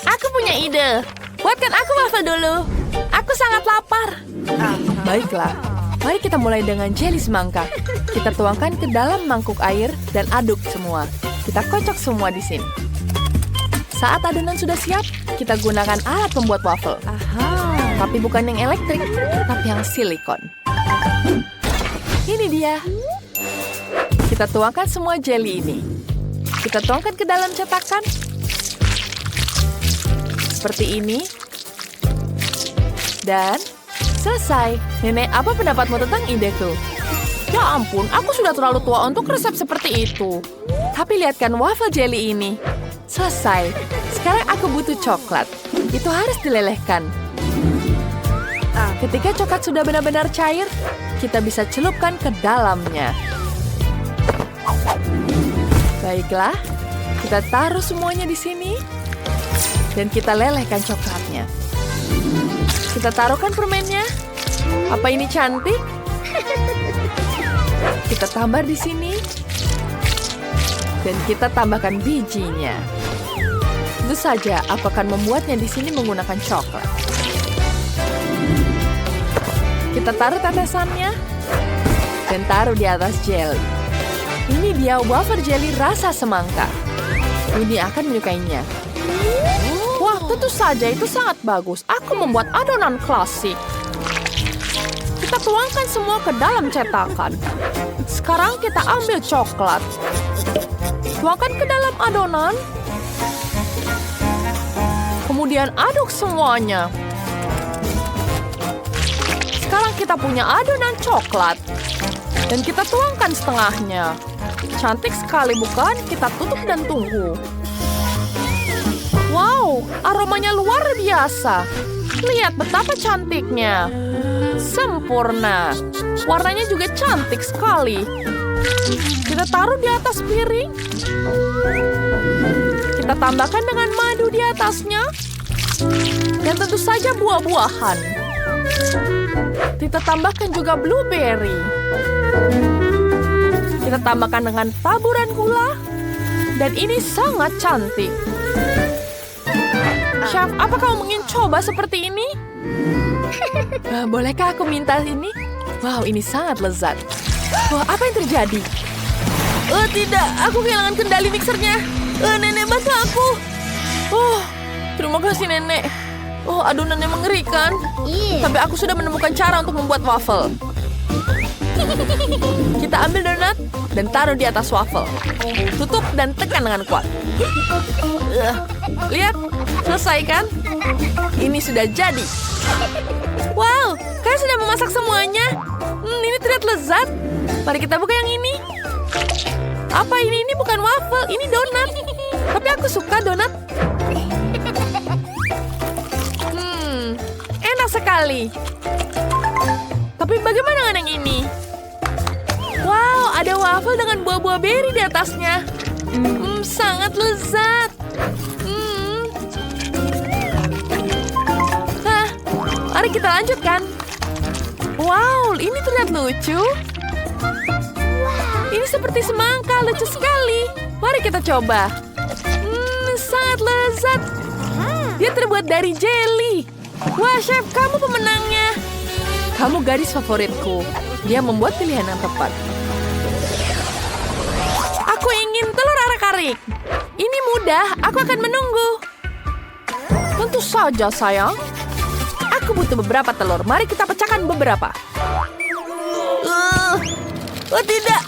Aku punya ide. Buatkan aku waffle dulu. Aku sangat lapar. Baiklah, mari kita mulai dengan jeli semangka. Kita tuangkan ke dalam mangkuk air dan aduk semua. Kita kocok semua di sini. Saat adonan sudah siap, kita gunakan alat pembuat waffle. Tapi bukan yang elektrik, tapi yang silikon. Ini dia. Kita tuangkan semua jeli ini. Kita tuangkan ke dalam cetakan. Seperti ini. Dan selesai. Nenek, apa pendapatmu tentang ideku? Ya ampun, aku sudah terlalu tua untuk resep seperti itu. Tapi lihatkan waffle jelly ini. Selesai. Sekarang aku butuh coklat. Itu harus dilelehkan. Ketika coklat sudah benar-benar cair, kita bisa celupkan ke dalamnya. Baiklah, kita taruh semuanya di sini. Dan kita lelehkan coklatnya. Kita taruhkan permennya. Apa ini cantik? Kita tambah di sini. Dan kita tambahkan bijinya. Tentu saja, aku akan membuatnya di sini menggunakan coklat. Kita taruh tetesannya. Dan taruh di atas jelly. Ini dia wafer jelly rasa semangka. Ini akan menyukainya. Wah, tentu saja itu sangat bagus. Aku membuat adonan klasik. Kita tuangkan semua ke dalam cetakan. Sekarang kita ambil coklat. Tuangkan ke dalam adonan. Kemudian aduk semuanya. Sekarang kita punya adonan coklat. Dan kita tuangkan setengahnya. Cantik sekali bukan? Kita tutup dan tunggu. Wow, aromanya luar biasa. Lihat betapa cantiknya. Sempurna. Warnanya juga cantik sekali. Kita taruh di atas piring. Kita tambahkan dengan madu di atasnya. Dan tentu saja buah-buahan. Kita tambahkan juga blueberry. Kita tambahkan dengan taburan gula. Dan ini sangat cantik. Chef, apa kamu ingin coba seperti ini? Bolehkah aku minta ini? Wow, ini sangat lezat. Wah, apa yang terjadi? Tidak, aku kehilangan kendali mixernya. Nenek, bantu aku. Terima kasih, Nenek. Adonannya mengerikan. Tapi aku sudah menemukan cara untuk membuat waffle. Kita ambil donat dan taruh di atas waffle. Tutup dan tekan dengan kuat. Lihat, selesai kan? Ini sudah jadi. Wow, kalian sudah memasak semuanya. Ini terlihat lezat. Mari kita buka yang ini. Apa ini? Ini bukan waffle, ini donat. Tapi aku suka donat. Enak sekali. Tapi bagaimana dengan yang ini? Wow, ada waffle dengan buah-buah beri di atasnya. Sangat lezat. Mari kita lanjutkan. Wow, ini terlihat lucu. Ini seperti semangka, lucu sekali. Mari kita coba. Sangat lezat. Dia terbuat dari jelly. Wah, Chef, kamu pemenangnya. Kamu gadis favoritku. Dia membuat pilihan yang tepat. Aku ingin telur arak-arik. Ini mudah, aku akan menunggu. Tentu saja, sayang. Aku butuh beberapa telur. Mari kita pecahkan beberapa. Tidak.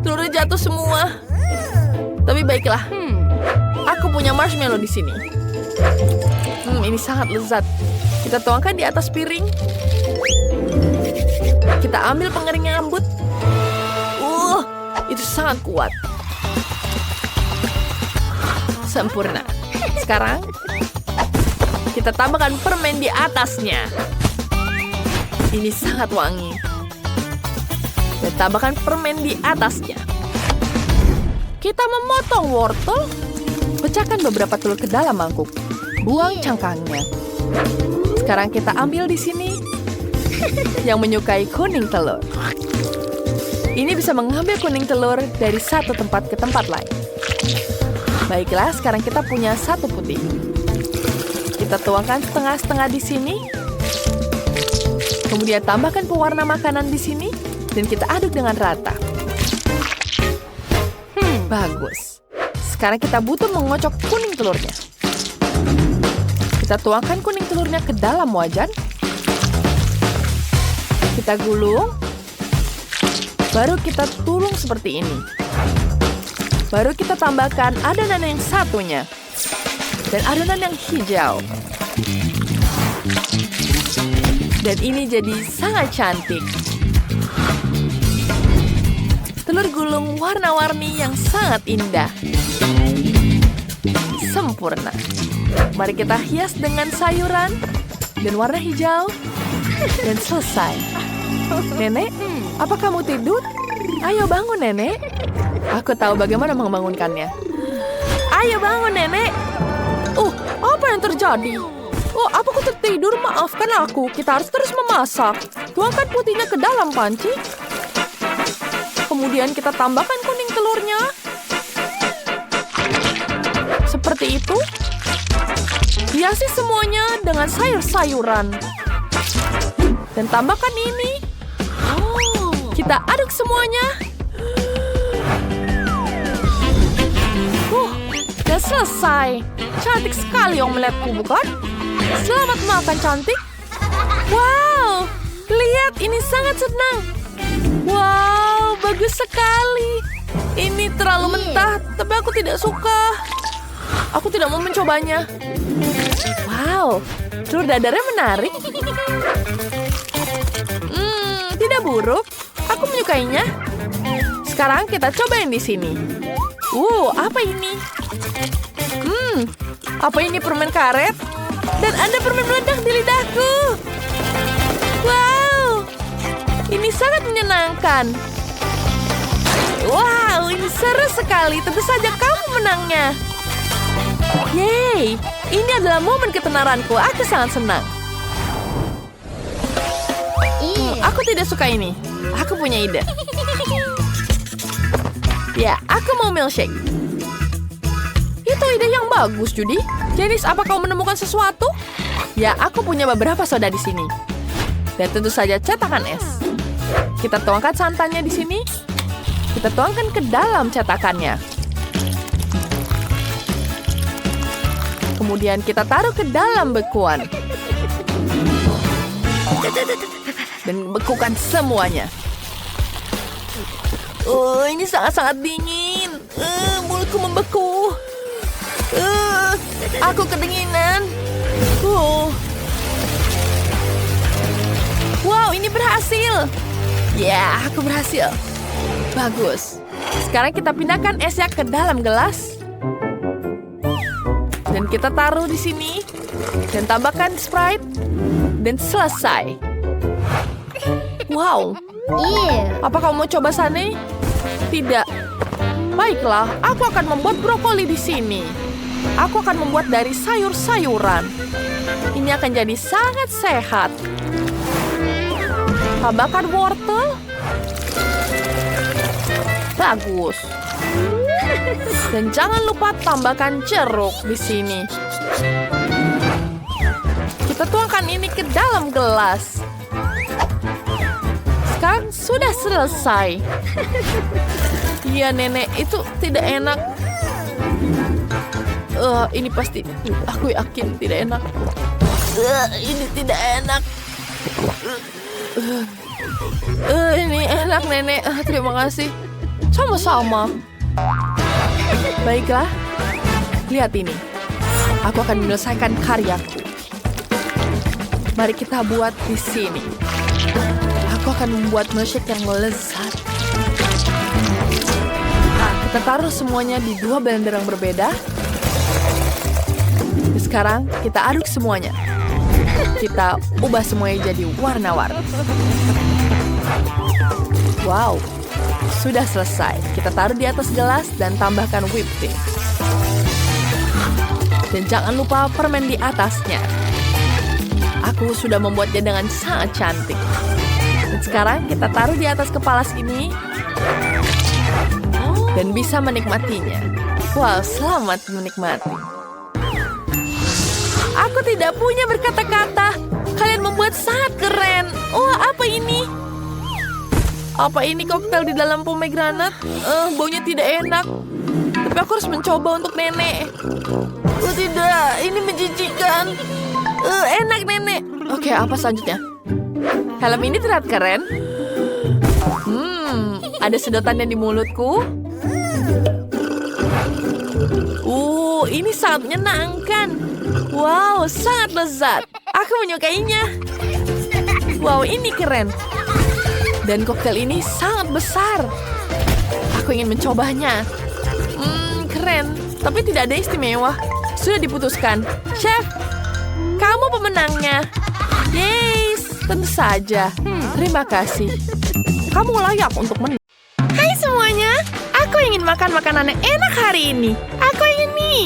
Telurnya jatuh semua. Tapi baiklah. Aku punya marshmallow di sini. Ini sangat lezat. Kita tuangkan di atas piring. Kita ambil pengering rambut. Itu sangat kuat. Sempurna. Sekarang kita tambahkan permen di atasnya. Ini sangat wangi. Dan tambahkan permen di atasnya. Kita memotong wortel. Pecahkan beberapa telur ke dalam mangkuk. Buang cangkangnya. Sekarang kita ambil di sini. Yang menyukai kuning telur. Ini bisa mengambil kuning telur dari satu tempat ke tempat lain. Baiklah, sekarang kita punya satu putih. Kita tuangkan setengah-setengah di sini. Kemudian tambahkan pewarna makanan di sini. Dan kita aduk dengan rata. Bagus. Sekarang kita butuh mengocok kuning telurnya. Kita tuangkan kuning telurnya ke dalam wajan. Kita gulung. Baru kita tulang seperti ini. Baru kita tambahkan adonan yang satunya. Dan adonan yang hijau. Dan ini jadi sangat cantik. Telur gulung warna-warni yang sangat indah. Sempurna. Mari kita hias dengan sayuran dan warna hijau. Dan selesai. Nenek, apa kamu tidur? Ayo bangun, Nenek. Aku tahu bagaimana membangunkannya. Ayo bangun, Nenek. Apa yang terjadi? Apa aku tertidur? Maafkan aku. Kita harus terus memasak. Tuangkan putihnya ke dalam panci. Kemudian kita tambahkan kuning telurnya. Seperti itu. Hiasi semuanya dengan sayur-sayuran. Dan tambahkan ini. Kita aduk semuanya. Dan selesai. Cantik sekali omeletku, bukan? Selamat makan, cantik. Wow, lihat, ini sangat senang. Wow, bagus sekali. Ini terlalu mentah, tapi aku tidak suka. Aku tidak mau mencobanya. Wow, telur dadarnya menarik. Tidak buruk. Aku menyukainya. Sekarang kita cobain di sini. Apa ini? Apa ini permen karet? Dan ada permen meledak di lidahku. Wow, ini sangat menyenangkan. Wow, ini seru sekali. Tentu saja kamu menangnya. Yeay, ini adalah momen ketenaranku. Aku sangat senang. Aku tidak suka ini. Aku punya ide. Ya, aku mau milkshake. Itu ide yang bagus, Judy. Janice, apa kau menemukan sesuatu? Ya, aku punya beberapa soda di sini. Dan tentu saja cetakan es. Kita tuangkan santannya di sini. Kita tuangkan ke dalam cetakannya. Kemudian kita taruh ke dalam bekuan. Dan bekukan semuanya. Ini sangat-sangat dingin. Mulutku membeku. Aku kedinginan. Wow, ini berhasil. Ya, aku berhasil. Bagus. Sekarang kita pindahkan esnya ke dalam gelas. Dan kita taruh di sini. Dan tambahkan Sprite. Dan selesai. Wow. Apa kamu mau coba, Sunny? Tidak. Baiklah, aku akan membuat brokoli di sini. Aku akan membuat dari sayur-sayuran. Ini akan jadi sangat sehat. Tambahkan wortel. Bagus. Dan jangan lupa tambahkan jeruk di sini. Kita tuangkan ini ke dalam gelas. Sekarang sudah selesai. Iya, Nenek, itu tidak enak. Ini pasti, aku yakin tidak enak. Ini tidak enak. Ini enak, Nenek. Terima kasih. Sama-sama. Baiklah. Lihat ini. Aku akan menyelesaikan karyaku. Mari kita buat di sini. Aku akan membuat milkshake yang lezat. Kita taruh semuanya di dua blender yang berbeda. Sekarang kita aduk semuanya. Kita ubah semuanya jadi warna-warni. Wow, sudah selesai. Kita taruh di atas gelas dan tambahkan whipped cream. Dan jangan lupa permen di atasnya. Aku sudah membuatnya dengan sangat cantik. Dan sekarang kita taruh di atas kepala sini. Dan bisa menikmatinya. Wow, selamat menikmati. Aku tidak punya berkata-kata. Kalian membuat sangat keren. Oh, apa ini? Apa ini koktail di dalam pomegranat? Baunya tidak enak. Tapi aku harus mencoba untuk nenek. Oh tidak, ini menjijikan. Enak nenek. Oke, apa selanjutnya? Helm ini terlihat keren. Ada sedotannya di mulutku. Ini sangat menyenangkan. Wow, sangat lezat. Aku menyukainya. Wow, ini keren. Dan koktail ini sangat besar. Aku ingin mencobanya. Keren, tapi tidak ada istimewa. Sudah diputuskan. Chef, kamu pemenangnya. Yes, tentu saja. Terima kasih. Kamu layak untuk menang. Hai semuanya, aku ingin makan makanan yang enak hari ini. Aku ingin mie.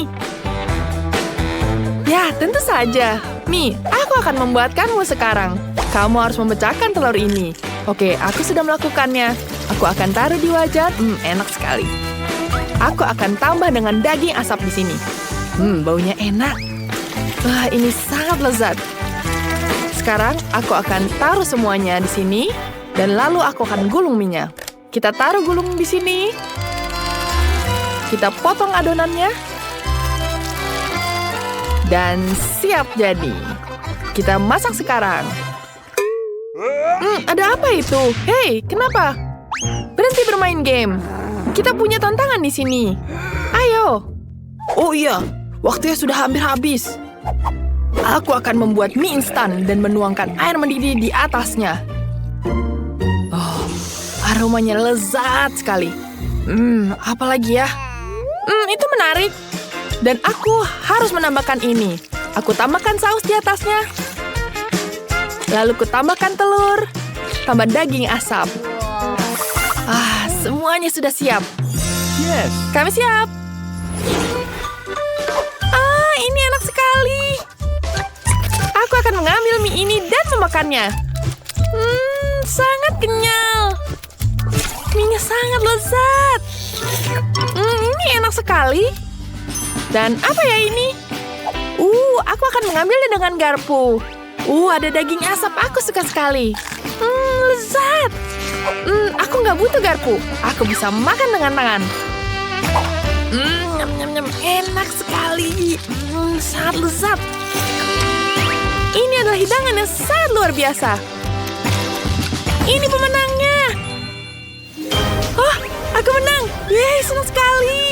Ya, tentu saja. Mie, aku akan membuatkanmu sekarang. Kamu harus memecahkan telur ini. Oke, aku sudah melakukannya. Aku akan taruh di wajan. Enak sekali. Aku akan tambah dengan daging asap di sini. Baunya enak. Wah, ini sangat lezat. Sekarang aku akan taruh semuanya di sini. Dan lalu aku akan gulung minyak. Kita taruh gulung di sini. Kita potong adonannya. Dan siap jadi. Kita masak sekarang. Ada apa itu? Hei, kenapa? Berhenti bermain game. Kita punya tantangan di sini. Ayo. Oh iya, waktunya sudah hampir habis. Aku akan membuat mie instan dan menuangkan air mendidih di atasnya. Aromanya lezat sekali. Apa lagi ya? Itu menarik. Dan aku harus menambahkan ini. Aku tambahkan saus di atasnya. Lalu ku tambahkan telur. Tambah daging asap. Semuanya sudah siap. Yes. Kami siap. Ini enak sekali. Aku akan mengambil mie ini dan memakannya. Sangat kenyal. Mie-nya sangat lezat. Ini enak sekali. Dan apa ya ini? Aku akan mengambilnya dengan garpu. Ada daging asap, aku suka sekali. Lezat. Aku nggak butuh garpu. Aku bisa makan dengan tangan. Nyam-nyam-nyam. Enak sekali. Sangat lezat. Ini adalah hidangan yang sangat luar biasa. Ini pemenangnya. Aku menang. Yeay, senang sekali.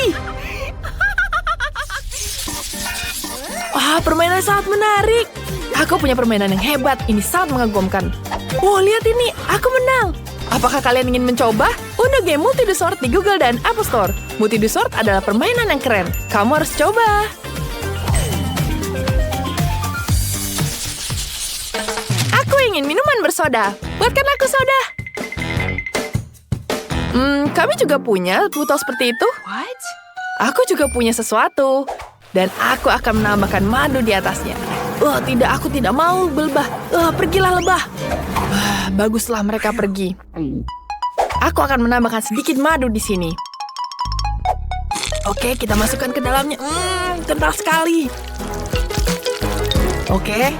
Permainan sangat menarik. Aku punya permainan yang hebat. Ini sangat mengagumkan. Lihat ini. Aku menang. Apakah kalian ingin mencoba? Unduh game Multi-Do Sword di Google dan Apple Store. Multi-Do Sword adalah permainan yang keren. Kamu harus coba. Aku ingin minuman bersoda. Buatkan aku soda. Kami juga punya botol seperti itu. What? Aku juga punya sesuatu. Dan aku akan menambahkan madu di atasnya. Tidak, aku tidak mau lebah. Pergilah lebah. Baguslah mereka pergi. Aku akan menambahkan sedikit madu di sini. Oke, kita masukkan ke dalamnya. Kental sekali. Oke.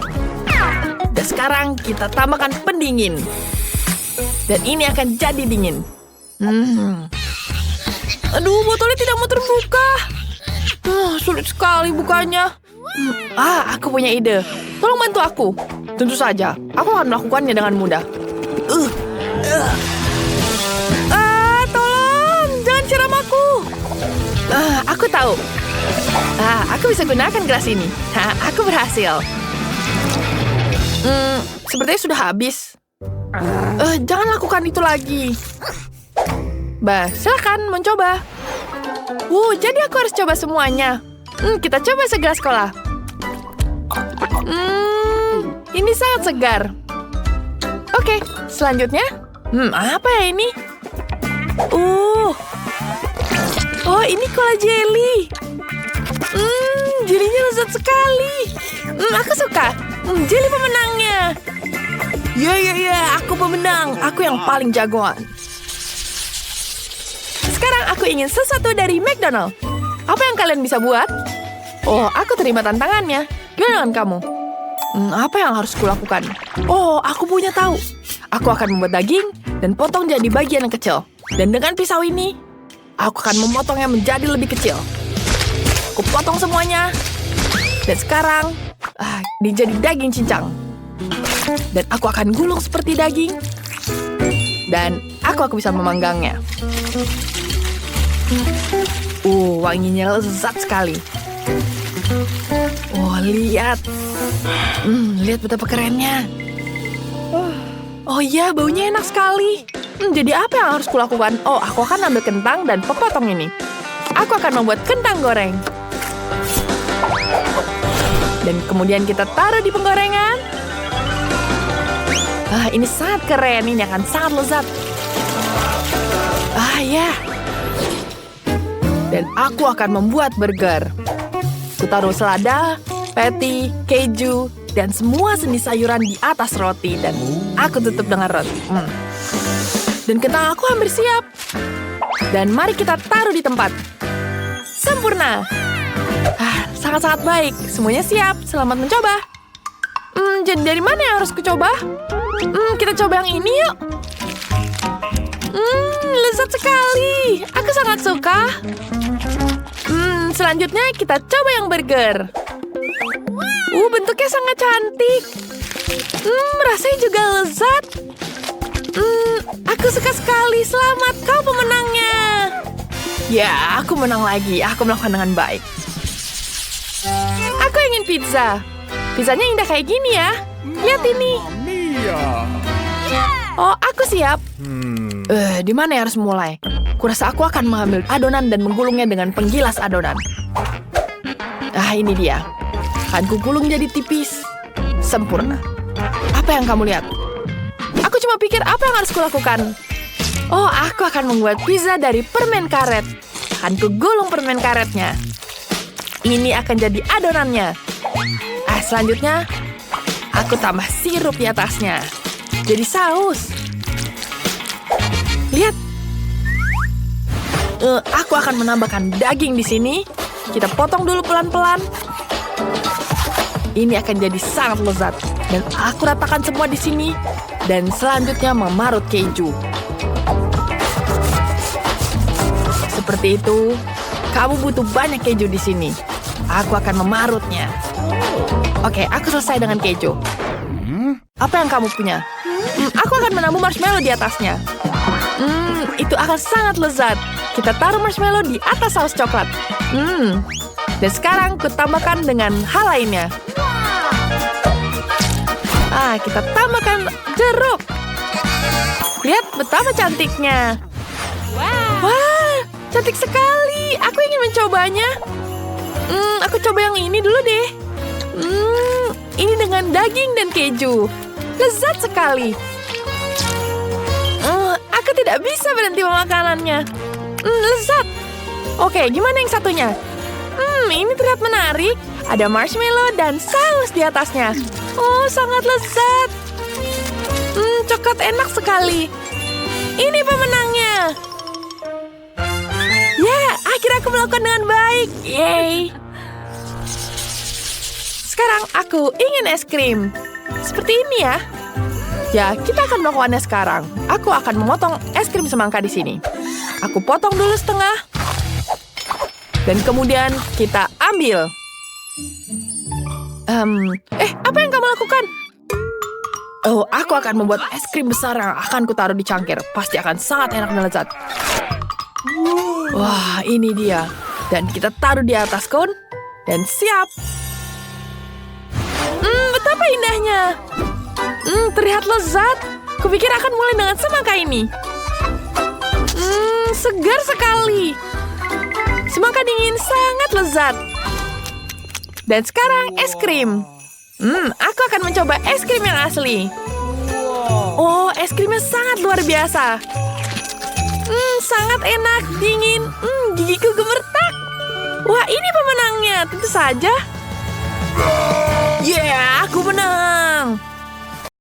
Dan sekarang kita tambahkan pendingin. Dan ini akan jadi dingin. Aduh, botolnya tidak mau terbuka. Sulit sekali bukanya. Aku punya ide. Tolong bantu aku. Tentu saja, aku akan melakukannya dengan mudah. Tolong, jangan siram aku. Aku tahu. Aku bisa gunakan gelas ini. Aku berhasil. Sepertinya sudah habis. Jangan lakukan itu lagi. Silakan mencoba. Jadi aku harus coba semuanya. Kita coba segelas cola. Ini sangat segar. Oke, selanjutnya. Apa ya ini? Ini cola jelly. Jelinya lezat sekali. Aku suka. Jelly pemenangnya. Ya, aku pemenang. Aku yang paling jagoan. Sekarang aku ingin sesuatu dari McDonald's. Apa yang kalian bisa buat? Oh, aku terima tantangannya. Gimana dengan kamu? Apa yang harus kulakukan? Oh, aku punya tahu. Aku akan membuat daging dan potong jadi bagian yang kecil. Dan dengan pisau ini, aku akan memotongnya menjadi lebih kecil. Aku potong semuanya. Dan sekarang, ini jadi daging cincang. Dan aku akan gulung seperti daging. Dan aku bisa memanggangnya. Wanginya lezat sekali. Lihat. Lihat betapa kerennya. Oh iya, baunya enak sekali. Jadi apa yang harus kulakukan? Oh, aku akan ambil kentang dan potong ini. Aku akan membuat kentang goreng. Dan kemudian kita taruh di penggorengan. Ini sangat keren. Ini akan sangat lezat. Ya. Dan aku akan membuat burger. Aku taruh selada, patty, keju, dan semua jenis sayuran di atas roti. Dan aku tutup dengan roti. Dan kentang aku hampir siap. Dan mari kita taruh di tempat. Sempurna. Sangat-sangat baik. Semuanya siap. Selamat mencoba. Jadi dari mana yang harus kucoba? Kita coba yang ini yuk. Lezat sekali. Aku sangat suka. Selanjutnya kita coba yang burger. Bentuknya sangat cantik. Rasanya juga lezat. Aku suka sekali. Selamat, kau pemenangnya. Ya, aku menang lagi. Aku melakukan dengan baik. Aku ingin pizza. Pizzanya indah kayak gini ya. Lihat ini. Oh, aku siap. Di mana ya harus mulai? Kurasa aku akan mengambil adonan dan menggulungnya dengan penggilas adonan. Ini dia. Akan kugulung jadi tipis. Sempurna. Apa yang kamu lihat? Aku cuma pikir apa yang harus kulakukan. Oh, aku akan membuat pizza dari permen karet. Akan kugulung permen karetnya. Ini akan jadi adonannya. Selanjutnya, aku tambah sirup di atasnya. Jadi saus. Lihat. Aku akan menambahkan daging di sini. Kita potong dulu pelan-pelan. Ini akan jadi sangat lezat. Dan aku ratakan semua di sini. Dan selanjutnya memarut keju. Seperti itu. Kamu butuh banyak keju di sini. Aku akan memarutnya. Oke, aku selesai dengan keju. Apa yang kamu punya? Aku akan menambah marshmallow di atasnya. Itu akan sangat lezat. Kita taruh marshmallow di atas saus coklat. Dan sekarang kutambahkan dengan hal lainnya. Kita tambahkan jeruk. Lihat betapa cantiknya. Wah, cantik sekali. Aku ingin mencobanya. Aku coba yang ini dulu deh. Ini dengan daging dan keju. Lezat sekali. Aku tidak bisa berhenti memakanannya. Lezat. Oke, gimana yang satunya? Ini terlihat menarik. Ada marshmallow dan saus di atasnya. Oh, sangat lezat. Coklat enak sekali. Ini pemenangnya. Ya, akhirnya aku melakukan dengan baik. Yeay. Sekarang aku ingin es krim. Seperti ini ya. Ya, kita akan melakukannya sekarang. Aku akan memotong es krim semangka di sini. Aku potong dulu setengah. Dan kemudian kita ambil. Apa yang kamu lakukan? Oh, aku akan membuat es krim besar yang akan kutaruh di cangkir. Pasti akan sangat enak dan lezat. Wah, ini dia. Dan kita taruh di atas cone. Dan siap. Betapa indahnya. Terlihat lezat. Kupikir akan mulai dengan semangka ini. Segar sekali. Semangka dingin sangat lezat. Dan sekarang es krim. Aku akan mencoba es krim yang asli. Oh, es krimnya sangat luar biasa. Sangat enak, dingin. Gigiku gemetar. Wah, ini pemenangnya. Tentu saja. Yeah, aku menang.